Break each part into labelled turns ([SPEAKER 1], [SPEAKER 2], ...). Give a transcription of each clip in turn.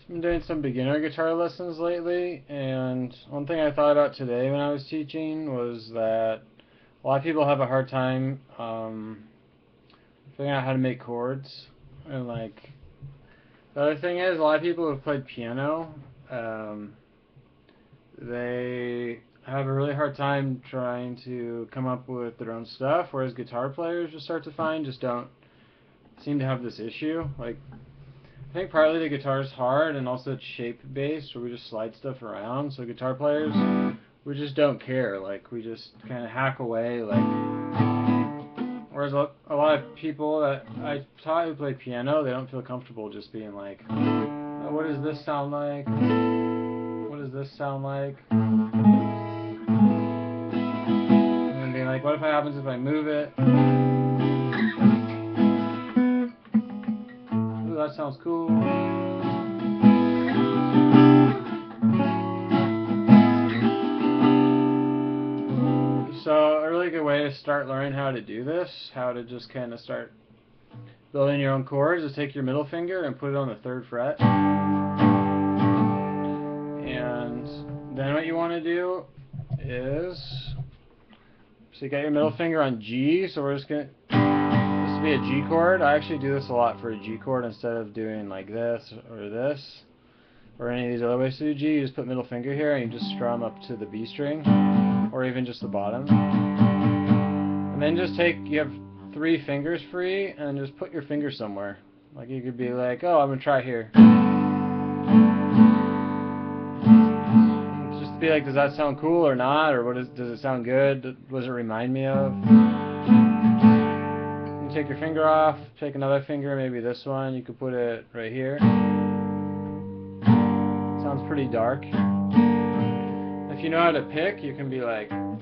[SPEAKER 1] I've been doing some beginner guitar lessons lately, and one thing I thought about today when I was teaching was that a lot of people have a hard time figuring out how to make chords. And like the other thing is, a lot of people who've played piano, they have a really hard time trying to come up with their own stuff, whereas guitar players, you start to find, just don't seem to have this issue. Like, I think partly the guitar is hard, and also it's shape based, where we just slide stuff around. So guitar players, we just don't care. Like, we just kind of hack away. Whereas a lot of people that I taught who play piano, they don't feel comfortable just being like, oh, what does this sound like? What does this sound like? And then being like, what happens if I move it? Ooh, that sounds cool. So a really good way to start learning how to do this, how to just kind of start building your own chords, is take your middle finger and put it on the 3rd fret. And then what you want to do is, so you got your middle finger on G, so we're just going to, this will be a G chord. I actually do this a lot for a G chord instead of doing like this or any of these other ways to do G. You just put middle finger here and you just strum up to the B string, or even just the bottom. And then just you have 3 fingers free, and just put your finger somewhere. Like, you could be like, oh, I'm going to try here. Just be like, does that sound cool or not? Or does it sound good? What does it remind me of? You take your finger off, take another finger, maybe this one. You could put it right here. Sounds pretty dark. If you know how to pick, you can be like, oh,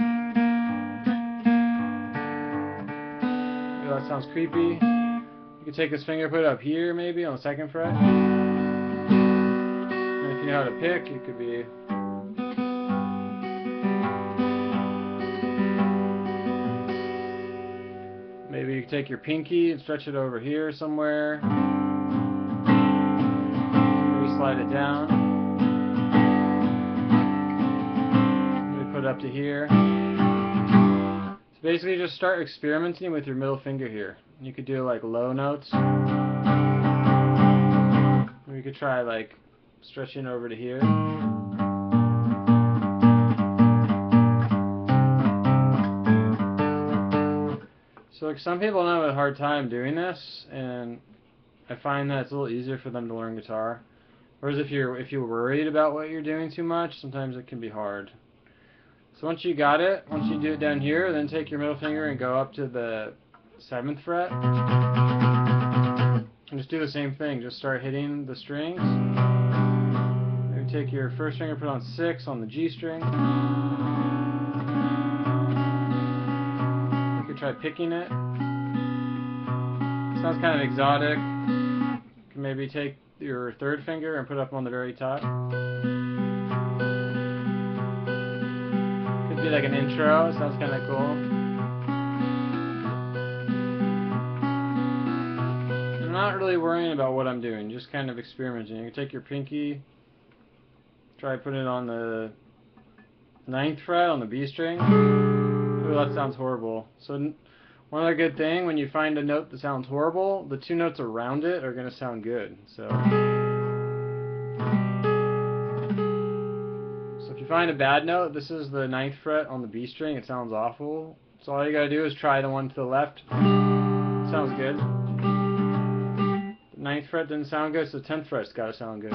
[SPEAKER 1] that sounds creepy. You could take this finger, put it up here maybe on the 2nd fret. And if you know how to pick, you could be, maybe you could take your pinky and stretch it over here somewhere. Maybe slide it down. Put it up to here. So basically just start experimenting with your middle finger here. You could do like low notes. Or you could try like stretching over to here. So like, some people have a hard time doing this, and I find that it's a little easier for them to learn guitar. Whereas if you're worried about what you're doing too much, sometimes it can be hard. So once you got it, once you do it down here, then take your middle finger and go up to the 7th fret. And just do the same thing. Just start hitting the strings. Maybe take your 1st finger, put on 6 on the G string. You could try picking it. Sounds kind of exotic. You can maybe take your 3rd finger and put it up on the very top. Be like an intro. It sounds kind of cool. I'm not really worrying about what I'm doing, just kind of experimenting. You can take your pinky, try putting it on the 9th fret on the B string. Ooh, that sounds horrible. So one other good thing, when you find a note that sounds horrible, the 2 notes around it are going to sound good. So if you find a bad note, this is the 9th fret on the B string, it sounds awful. So all you gotta do is try the one to the left. It sounds good. The 9th fret didn't sound good, so the 10th fret's gotta sound good.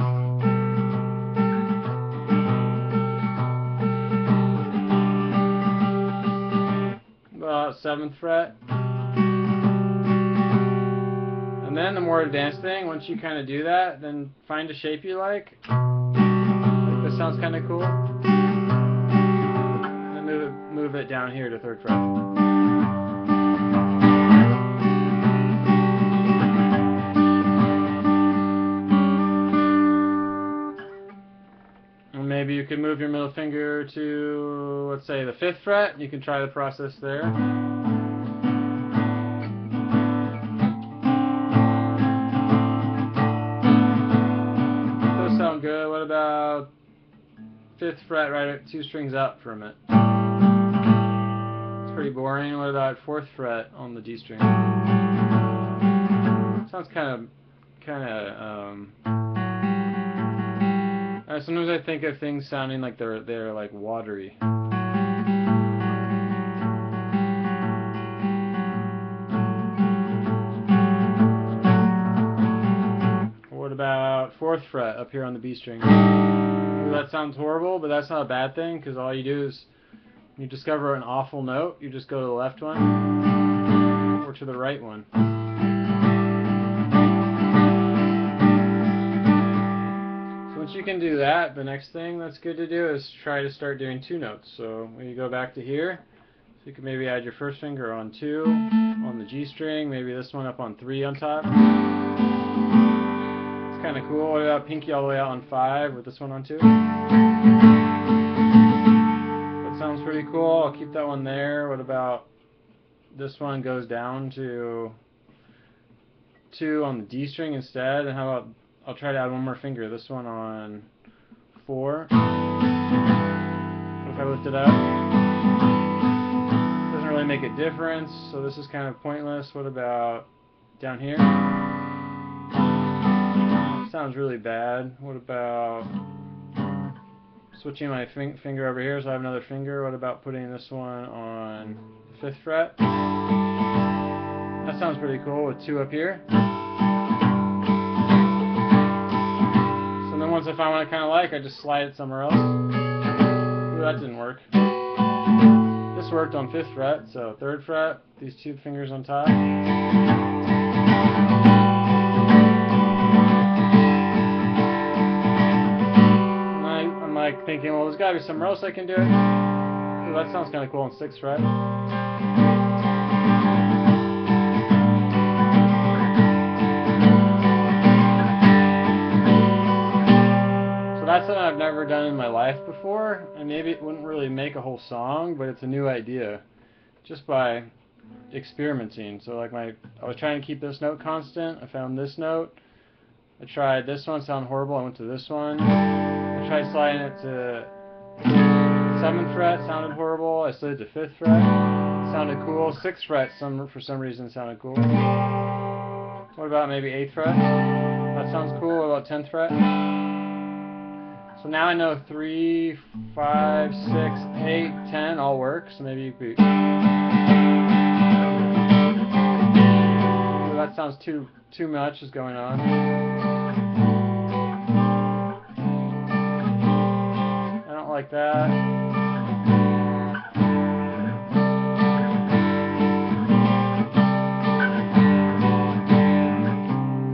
[SPEAKER 1] About 7th fret. And then the more advanced thing, once you kind of do that, then find a shape you like. This sounds kind of cool. And then move it down here to 3rd fret. And maybe you can move your middle finger to, let's say, the 5th fret. You can try the process there. about 5th fret right at 2 strings up from it? It's pretty boring. What about 4th fret on the D string? Sounds kind of. Sometimes I think of things sounding like they're like watery. What about 4th fret up here on the B string? That sounds horrible, but that's not a bad thing, because all you do is you discover an awful note, you just go to the left one or to the right one. So once you can do that, the next thing that's good to do is try to start doing 2 notes. So when you go back to here, so you can maybe add your first finger on 2 on the G string, maybe this one up on 3 on top. Kind of cool. What about pinky all the way out on 5 with this one on 2? That sounds pretty cool. I'll keep that one there. What about this one goes down to 2 on the D string instead? And how about I'll try to add one more finger. This one on 4. What if I lift it up? Doesn't really make a difference, so this is kind of pointless. What about down here? Sounds really bad. What about switching my finger over here so I have another finger? What about putting this one on the 5th fret? That sounds pretty cool with 2 up here. So then once I find what I kind of like, I just slide it somewhere else. Ooh, that didn't work. This worked on 5th fret, so 3rd fret, these 2 fingers on top. Like thinking, well, there's got to be somewhere else I can do it. Ooh, that sounds kind of cool on 6th fret. So that's something I've never done in my life before, and maybe it wouldn't really make a whole song, but it's a new idea just by experimenting. So like I was trying to keep this note constant. I found this note. I tried this one, sounded horrible. I went to this one. I tried sliding it to 7th fret, sounded horrible. I slid it to 5th fret, sounded cool. 6th fret, for some reason, sounded cool. What about maybe 8th fret? That sounds cool. What about 10th fret? So now I know 3, 5, 6, 8, 10 all work. So maybe you could. Ooh, that sounds too much is going on. Like that.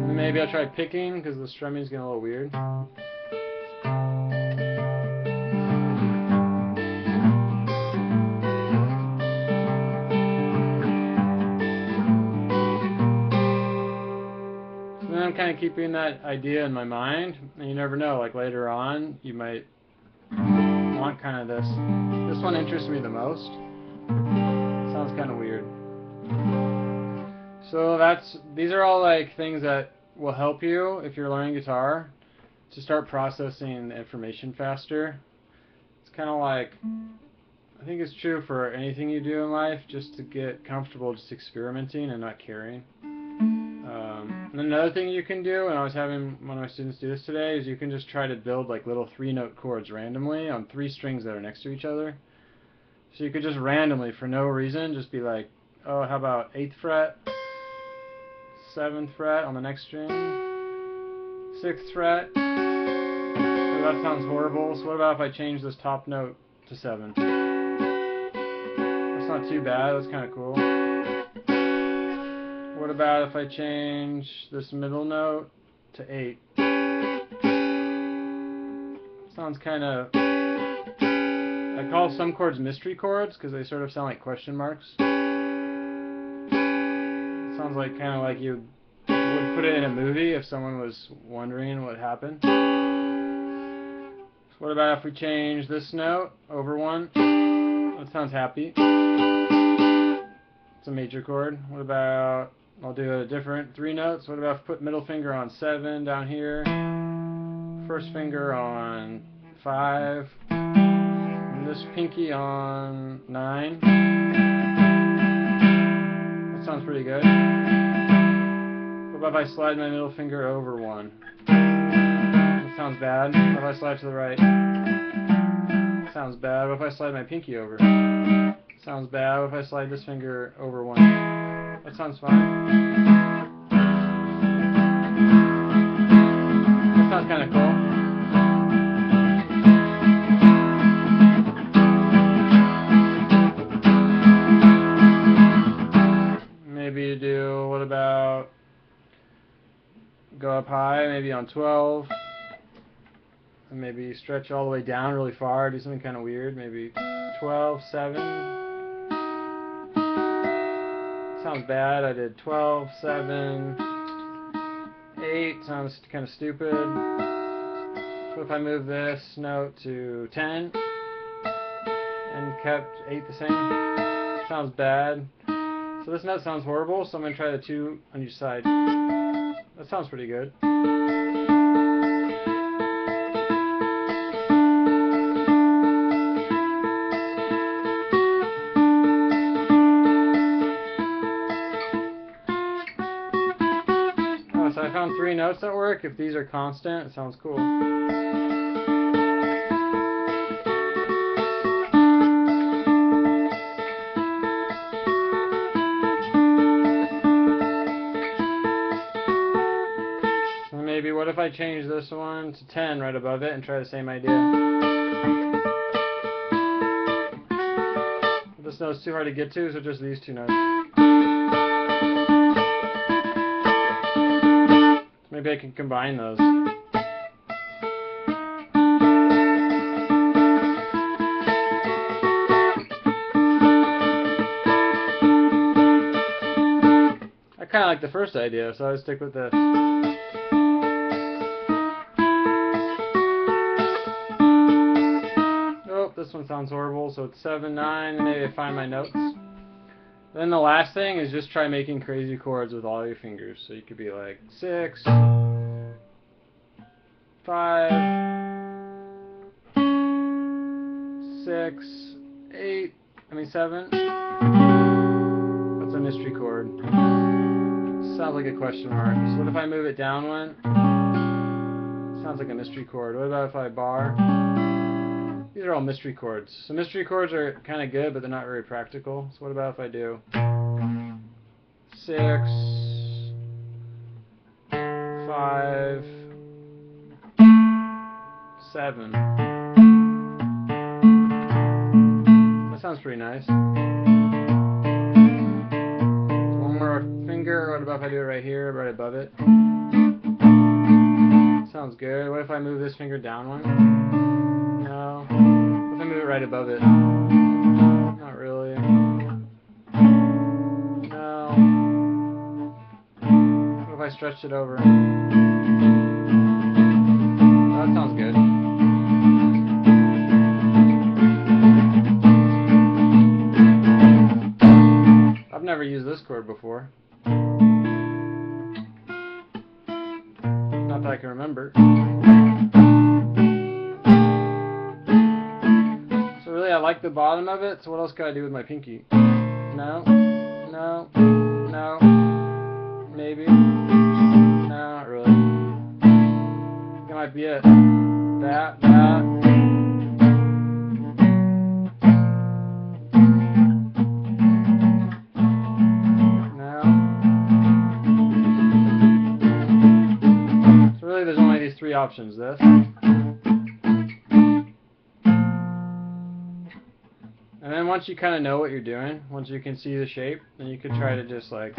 [SPEAKER 1] And maybe I'll try picking because the strumming's getting a little weird. So then I'm kind of keeping that idea in my mind, and you never know, like later on you might want kind of this. This one interests me the most. Sounds kind of weird. So these are all like things that will help you if you're learning guitar to start processing the information faster. It's kind of like, I think it's true for anything you do in life, just to get comfortable just experimenting and not caring. And another thing you can do, and I was having one of my students do this today, is you can just try to build like little 3-note chords randomly on 3 strings that are next to each other. So you could just randomly, for no reason, just be like, oh, how about 8th fret, 7th fret on the next string, 6th fret. Oh, that sounds horrible. So what about if I change this top note to 7? That's not too bad. That's kind of cool. What about if I change this middle note to 8? Sounds kind of... I call some chords mystery chords because they sort of sound like question marks. Sounds like kind of like you would put it in a movie if someone was wondering what happened. So what about if we change this note over 1? That sounds happy. It's a major chord. What about... I'll do a different 3 notes. What about if I put middle finger on 7 down here? first finger on 5, and this pinky on 9. That sounds pretty good. What about if I slide my middle finger over 1? That sounds bad. What if I slide to the right? Sounds bad. What if I slide my pinky over? Sounds bad. What if I slide this finger over 1? That sounds fine. That sounds kind of cool. Maybe you do, what about, go up high, maybe on 12. And maybe stretch all the way down really far, do something kind of weird, maybe 12, 7. Sounds bad, I did 12, 7, 8, sounds kind of stupid. So if I move this note to 10 and kept 8 the same, sounds bad. So this note sounds horrible, so I'm going to try the 2 on each side. That sounds pretty good. So I found 3 notes that work. If these are constant, it sounds cool. So maybe what if I change this one to 10 right above it and try the same idea? This note's too hard to get to, so just these 2 notes. Maybe I can combine those. I kind of like the first idea, so I would stick with this. Oh, this one sounds horrible, so it's 7, 9, and maybe I find my notes. Then the last thing is just try making crazy chords with all your fingers. So you could be like 6, 5, 6, 8, 7. That's a mystery chord. Sounds like a question mark. So what if I move it down 1? Sounds like a mystery chord. What about if I bar? These are all mystery chords. So mystery chords are kind of good, but they're not very practical. So what about if I do 6, 5, 7. That sounds pretty nice. One more finger. What about if I do it right here, right above it? Sounds good. What if I move this finger down 1? No. What if I move it right above it? Not really. No. What if I stretched it over? That sounds good. I've never used this chord before. Not that I can remember. So really I like the bottom of it, so what else can I do with my pinky? No, no, no, maybe, no, not really. That might be it. That. No. So really there's only these 3 options. This. And then once you kind of know what you're doing, once you can see the shape, then you could try to just like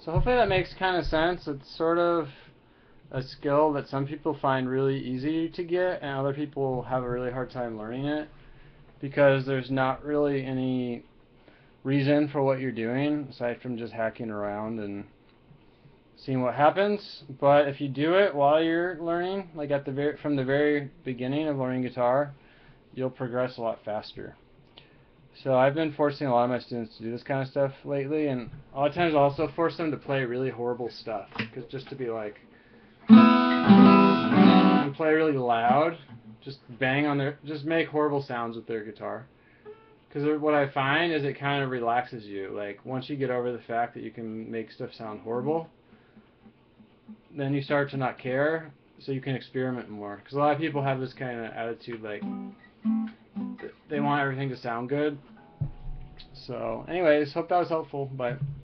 [SPEAKER 1] so hopefully that makes kind of sense. It's sort of a skill that some people find really easy to get and other people have a really hard time learning it because there's not really any reason for what you're doing, aside from just hacking around and seeing what happens. But if you do it while you're learning, like from the very beginning of learning guitar, you'll progress a lot faster. So I've been forcing a lot of my students to do this kind of stuff lately, and a lot of times I'll also force them to play really horrible stuff, because just to be like, and play really loud, just just make horrible sounds with their guitar. Because what I find is it kind of relaxes you. Like, once you get over the fact that you can make stuff sound horrible, then you start to not care, so you can experiment more. Because a lot of people have this kind of attitude, like, they want everything to sound good. So, anyways, hope that was helpful. Bye.